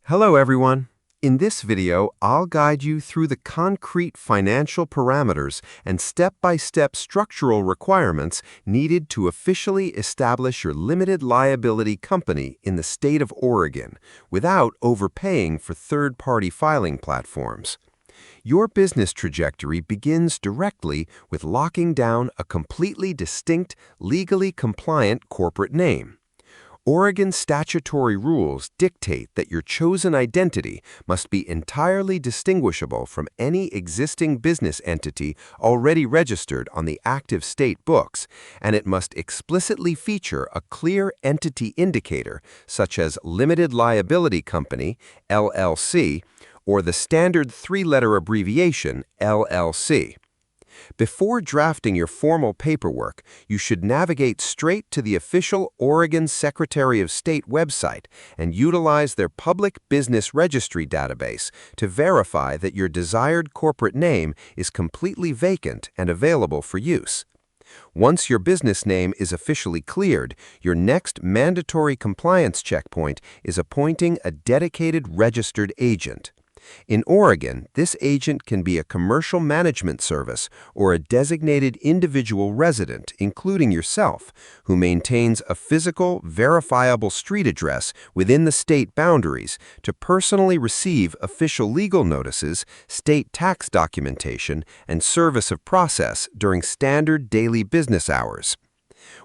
Hello everyone. In this video, I'll guide you through the concrete financial parameters and step-by-step structural requirements needed to officially establish your limited liability company in the state of Oregon without overpaying for third-party filing platforms. Your business trajectory begins directly with locking down a completely distinct, legally compliant corporate name. Oregon statutory rules dictate that your chosen identity must be entirely distinguishable from any existing business entity already registered on the active state books, and it must explicitly feature a clear entity indicator such as Limited Liability Company, LLC, or the standard three-letter abbreviation LLC. Before drafting your formal paperwork, you should navigate straight to the official Oregon Secretary of State website and utilize their Public Business Registry database to verify that your desired corporate name is completely vacant and available for use. Once your business name is officially cleared, your next mandatory compliance checkpoint is appointing a dedicated registered agent. In Oregon, this agent can be a commercial management service or a designated individual resident, including yourself, who maintains a physical, verifiable street address within the state boundaries to personally receive official legal notices, state tax documentation, and service of process during standard daily business hours.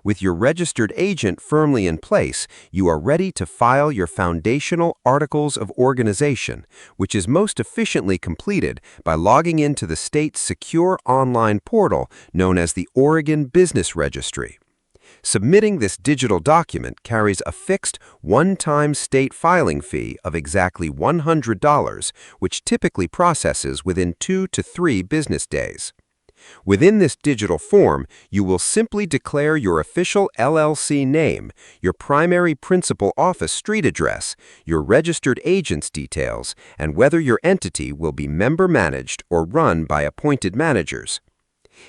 With your registered agent firmly in place, you are ready to file your foundational Articles of Organization, which is most efficiently completed by logging into the state's secure online portal known as the Oregon Business Registry. Submitting this digital document carries a fixed one-time state filing fee of exactly $100, which typically processes within 2 to 3 business days. Within this digital form, you will simply declare your official LLC name, your primary principal office street address, your registered agent's details, and whether your entity will be member-managed or run by appointed managers.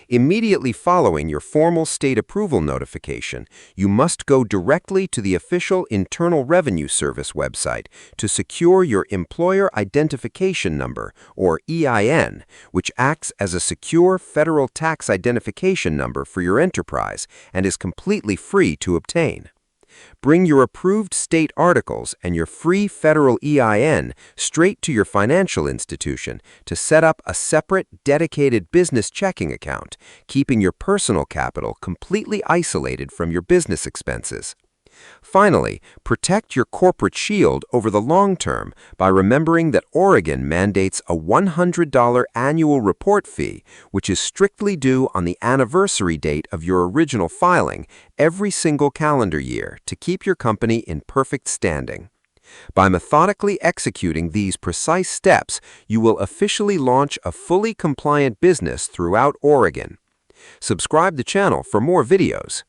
Immediately following your formal state approval notification, you must go directly to the official Internal Revenue Service website to secure your Employer Identification Number, or EIN, which acts as a secure federal tax identification number for your enterprise and is completely free to obtain. Bring your approved state articles and your free federal EIN straight to your financial institution to set up a separate, dedicated business checking account, keeping your personal capital completely isolated from your business expenses. Finally, protect your corporate shield over the long term by remembering that Oregon mandates a $100 annual report fee, which is strictly due on the anniversary date of your original filing every single calendar year to keep your company in perfect standing. By methodically executing these precise steps, you will officially launch a fully compliant business throughout Oregon. Subscribe to the channel for more videos.